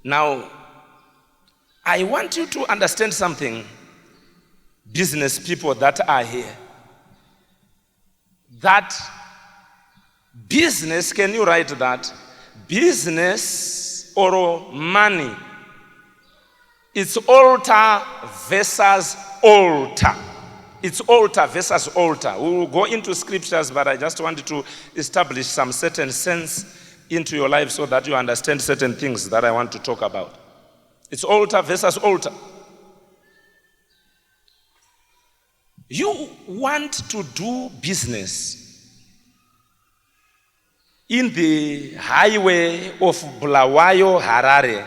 Now, I want you to understand something, business people that are here. That business, can you write that? Business or money, it's altar versus altar. It's altar versus altar. We will go into scriptures, but I just wanted to establish some certain sense into your life so that you understand certain things that I want to talk about. It's altar versus altar. You want to do business in the highway of Bulawayo, Harare.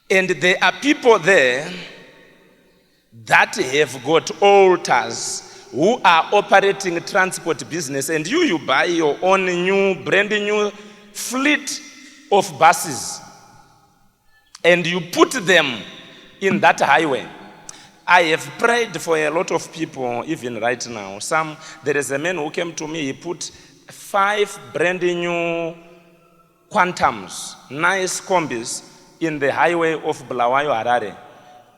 And there are people there that have got altars who are operating transport business, and you buy your own brand new fleet of buses and you put them in that highway. I have prayed for a lot of people, even right now. There is a man who came to me, he put 5 brand new Quantums, nice combis, in the highway of Bulawayo, Harare.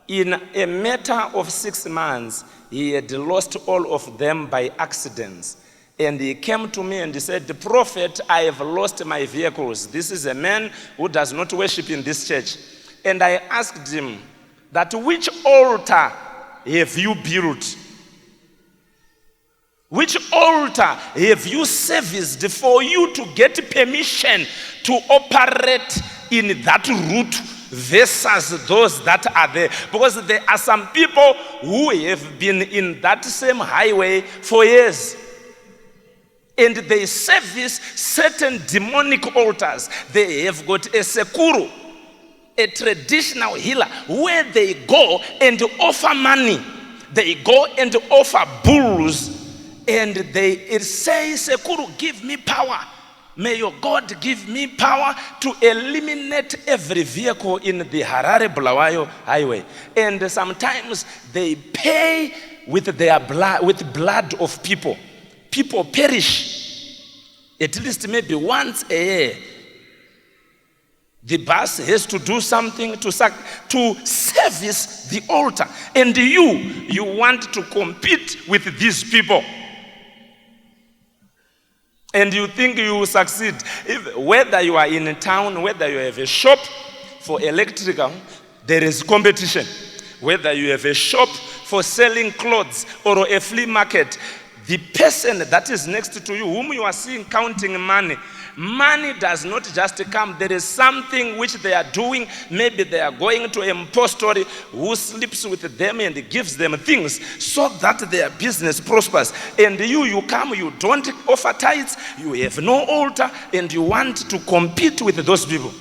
In a matter of 6 months, he had lost all of them by accidents. And he came to me and he said, "The prophet, I have lost my vehicles." This is a man who does not worship in this church. And I asked him that, which altar have you built? Which altar have you serviced for you to get permission to operate in that route versus those that are there? Because there are some people who have been in that same highway for years. And they service certain demonic altars. They have got a sekuru, a traditional healer, where they go and offer money. They go and offer bulls. And it says, "Sekuru, give me power. May your God give me power to eliminate every vehicle in the Harare Bulawayo highway." And sometimes they pay with their blood, with blood of people. People perish at least maybe once a year. The bus has to do something to service the altar. And you want to compete with these people. And you think you will succeed. Whether you are in a town, whether you have a shop for electrical, there is competition. Whether you have a shop for selling clothes or a flea market, the person that is next to you, whom you are seeing counting money does not just come. There is something which they are doing. Maybe they are going to an impostor who sleeps with them and gives them things so that their business prospers. And you come, you don't offer tithes, you have no altar, and you want to compete with those people.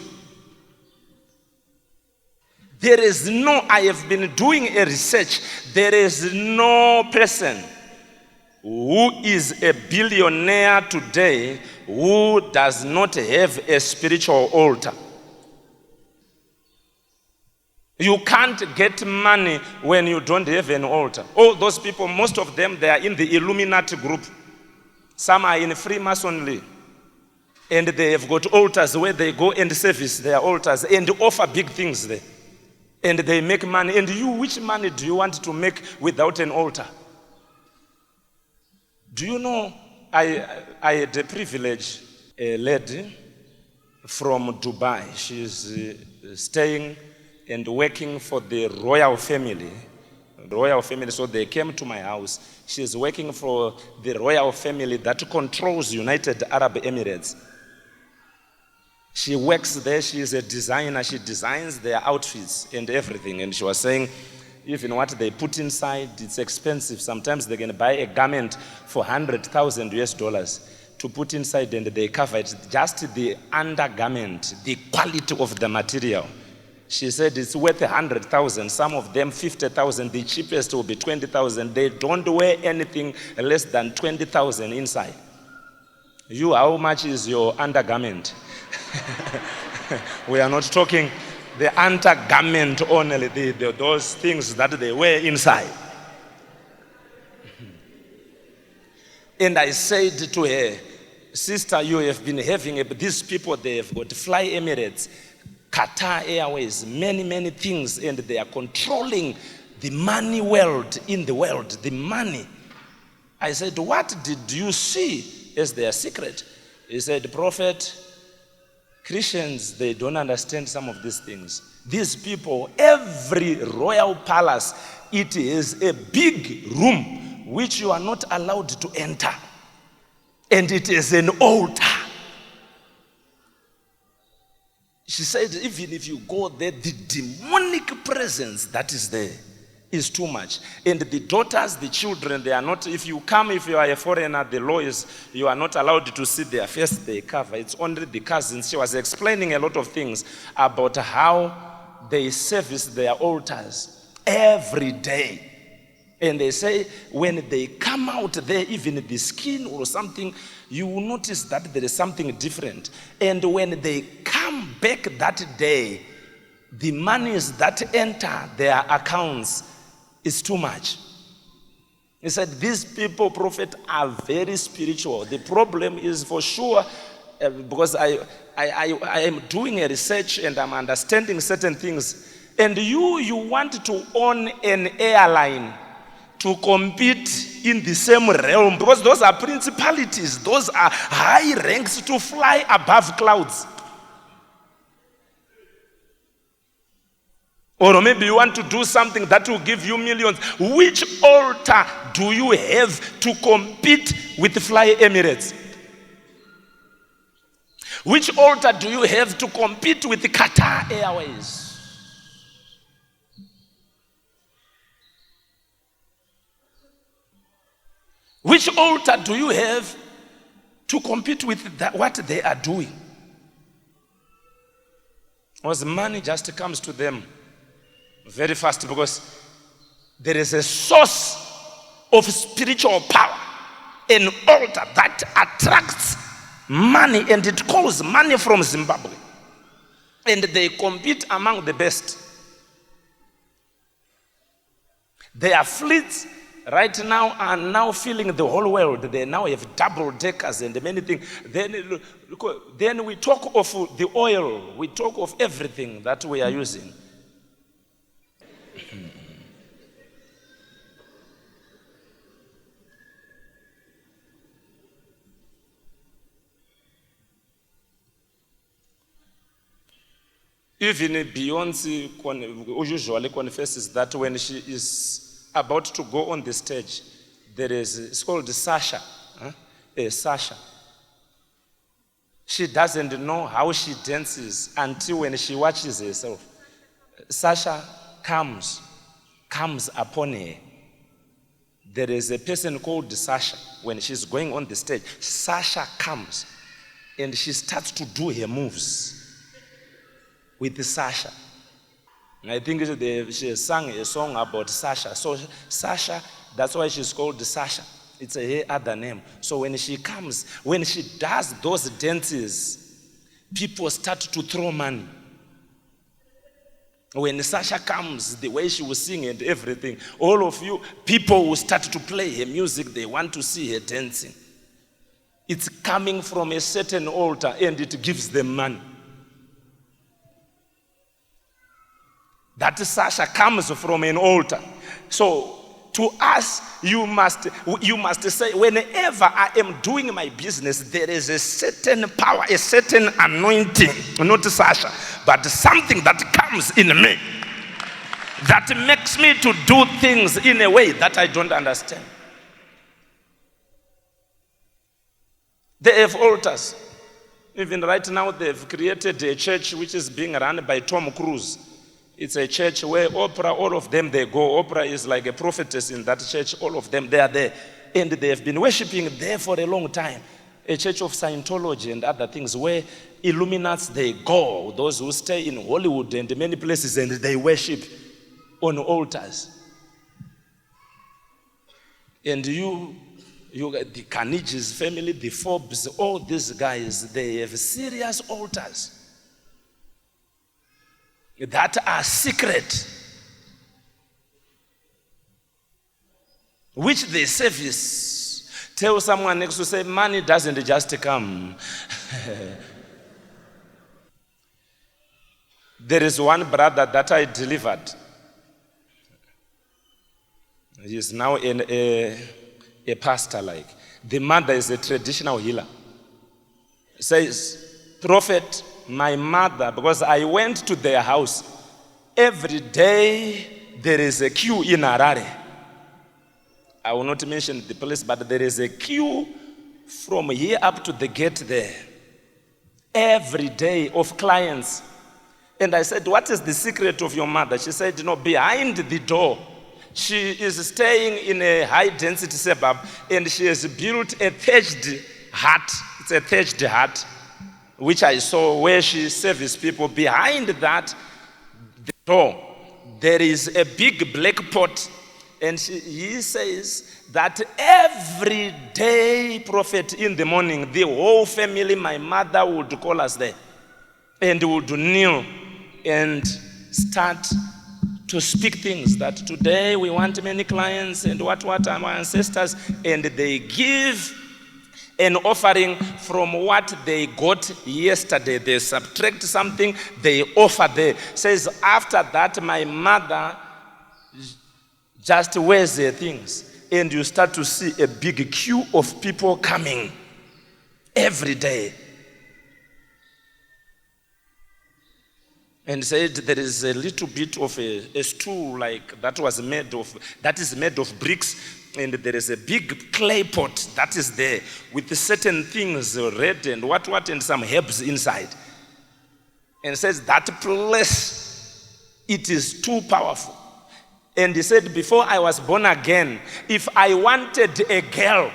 I have been doing a research, there is no person who is a billionaire today who does not have a spiritual altar. You can't get money when you don't have an altar. All those people, most of them, they are in the Illuminati group. Some are in Freemasonry. And they have got altars where they go and service their altars and offer big things there. And they make money. And you, which money do you want to make without an altar? Do you know, I had the privilege, a lady from Dubai. She's staying and working for the royal family. So they came to my house. She's working for the royal family that controls United Arab Emirates. She works there. She is a designer. She designs their outfits and everything. And she was saying, even what they put inside, it's expensive. Sometimes they can buy a garment for $100,000 to put inside, and they cover it. Just the undergarment, the quality of the material. She said it's worth $100,000. Some of them $50,000. The cheapest will be $20,000. They don't wear anything less than $20,000 inside. You, how much is your undergarment? We are not talking the undergarment only, those things that they wear inside. And I said to her, sister, you have been having, these people, they have got Fly Emirates, Qatar Airways, many things, and they are controlling the money world in the world, the money. I said, what did you see as their secret? He said, Prophet, Christians, they don't understand some of these things. These people, every royal palace, it is a big room which you are not allowed to enter. And it is an altar. She said, even if you go there, the demonic presence that is there is too much. And the daughters, the children, they are not, if you are a foreigner, the law is, you are not allowed to see their face, they cover. It's only the cousins. She was explaining a lot of things about how they service their altars every day. And they say, when they come out there, even the skin or something, you will notice that there is something different. And when they come back that day, the monies that enter their accounts is too much. He said, these people, Prophet, are very spiritual. The problem is for sure, because I am doing a research and I'm understanding certain things. And you want to own an airline to compete in the same realm, because those are principalities, those are high ranks to fly above clouds. Or maybe you want to do something that will give you millions. Which altar do you have to compete with Fly Emirates? Which altar do you have to compete with Qatar Airways? Which altar do you have to compete with what they are doing? Because money just comes to them very fast, because there is a source of spiritual power, an altar that attracts money, and it calls money from Zimbabwe. And they compete among the best. Their fleets right now are now filling the whole world. They now have double deckers and many things. Then we talk of the oil, we talk of everything that we are using. Even Beyonce usually confesses that when she is about to go on the stage, it's called Sasha. Sasha. She doesn't know how she dances until when she watches herself. Sasha comes upon her. There is a person called Sasha. When she's going on the stage, Sasha comes and she starts to do her moves with Sasha. I think she sang a song about Sasha. So Sasha, that's why she's called Sasha. It's her other name. So when she comes, when she does those dances, people start to throw money. When Sasha comes, the way she will sing and everything, all of you, people will start to play her music. They want to see her dancing. It's coming from a certain altar and it gives them money. That Sasha comes from an altar. So to us, you must say, whenever I am doing my business, there is a certain power, a certain anointing, not Sasha, but something that comes in me that makes me to do things in a way that I don't understand. They have altars. Even right now, they've created a church which is being run by Tom Cruise. It's a church where Oprah, all of them, they go. Oprah is like a prophetess in that church. All of them, they are there. And they have been worshiping there for a long time. A church of Scientology and other things where Illuminats, they go. Those who stay in Hollywood and many places, and they worship on altars. And the Carnegie's family, the Forbes, all these guys, they have serious altars that are secret, which they service. Tell someone next to say, money doesn't just come. There is one brother that I delivered. He is now a pastor like. The mother is a traditional healer. Says, Prophet, my mother, because I went to their house, every day there is a queue in Harare. I will not mention the place, but there is a queue from here up to the gate there. Every day of clients. And I said, what is the secret of your mother? She said, behind the door, she is staying in a high-density suburb, and she has built a thatched hut. It's a thatched hut, which I saw where she serves people. Behind that the door, there is a big black pot, and he says that every day, Prophet, in the morning, the whole family, my mother would call us there, and would kneel and start to speak things that today we want many clients and what our ancestors, and they give an offering from what they got yesterday. They subtract something, they offer there. Says after that my mother just wears their things, and you start to see a big queue of people coming every day. And said there is a little bit of a stool like that is made of bricks, and there is a big clay pot that is there with certain things, red and what and some herbs inside. And says that place, it is too powerful. And he said, before I was born again, if I wanted a girl,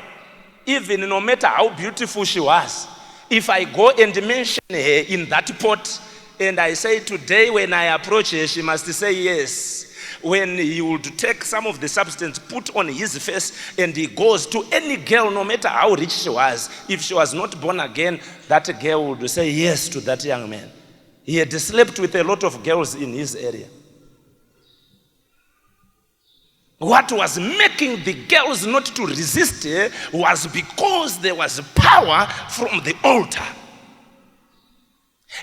even no matter how beautiful she was, if I go and mention her in that pot, and I say today when I approach her, she must say yes. When he would take some of the substance, put on his face, and he goes to any girl, no matter how rich she was, if she was not born again, that girl would say yes to that young man. He had slept with a lot of girls in his area. What was making the girls not to resist her was because there was power from the altar.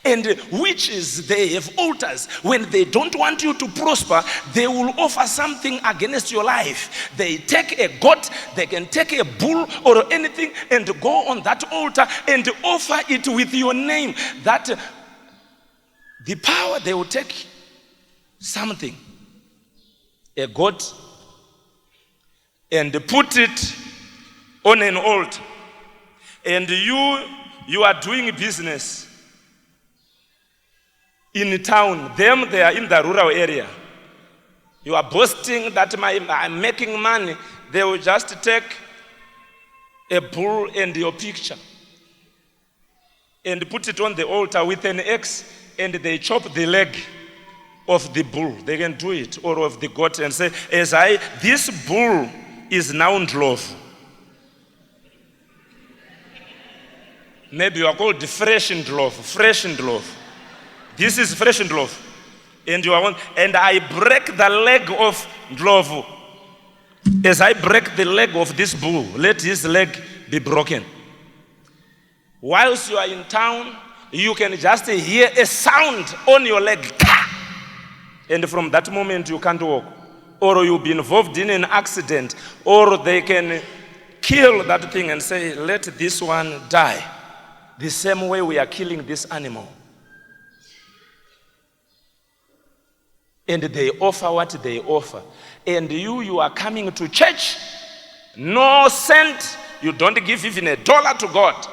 And witches, they have altars. When they don't want you to prosper, they will offer something against your life. They take a goat, they can take a bull or anything and go on that altar and offer it with your name. That the power, they will take something, a goat, and put it on an altar. And you are doing business in town, they are in the rural area. You are boasting that I'm making money. They will just take a bull and your picture and put it on the altar with an axe, and they chop the leg of the bull. They can do it, or of the goat, and say, this bull is now Ndlovu. Maybe you are called fresh Ndlovu. This is fresh Ndlovu. And I break the leg of Ndlovu. As I break the leg of this bull, let his leg be broken. Whilst you are in town, you can just hear a sound on your leg. And from that moment you can't walk. Or you'll be involved in an accident. Or they can kill that thing and say, let this one die. The same way we are killing this animal. And they offer what they offer. And you are coming to church, no cent, you don't give even $1 to God.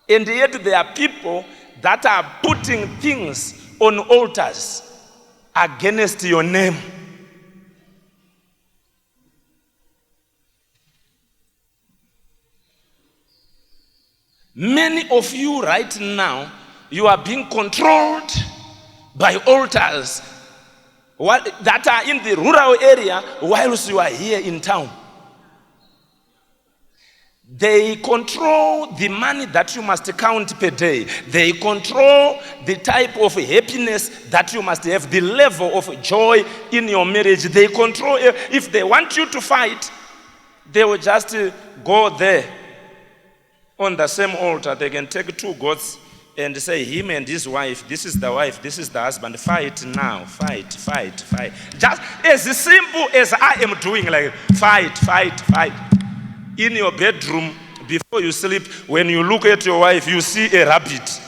And yet there are people that are putting things on altars against your name. Many of you right now, you are being controlled by altars that are in the rural area whilst you are here in town. They control the money that you must count per day. They control the type of happiness that you must have, the level of joy in your marriage. They control, if they want you to fight, They will just go there on the same altar. They can take 2 goats and say, him and his wife, this is the wife, this is the husband, fight now, fight. Just as simple as I am doing, like fight. In your bedroom, before you sleep, when you look at your wife, you see a rabbit.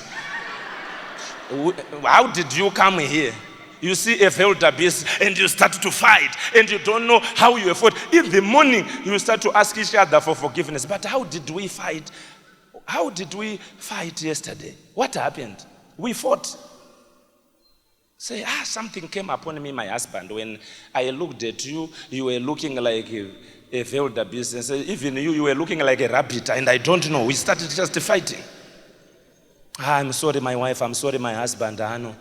How did you come here? You see a wildebeest and you start to fight and you don't know how you have fought. In the morning, you start to ask each other for forgiveness. But how did we fight? How did we fight yesterday? What happened? We fought. Say, something came upon me, my husband. When I looked at you, you were looking like a wildebeest. And say, even you were looking like a rabbit. And I don't know. We started just fighting. I'm sorry, my wife. I'm sorry, my husband. I know.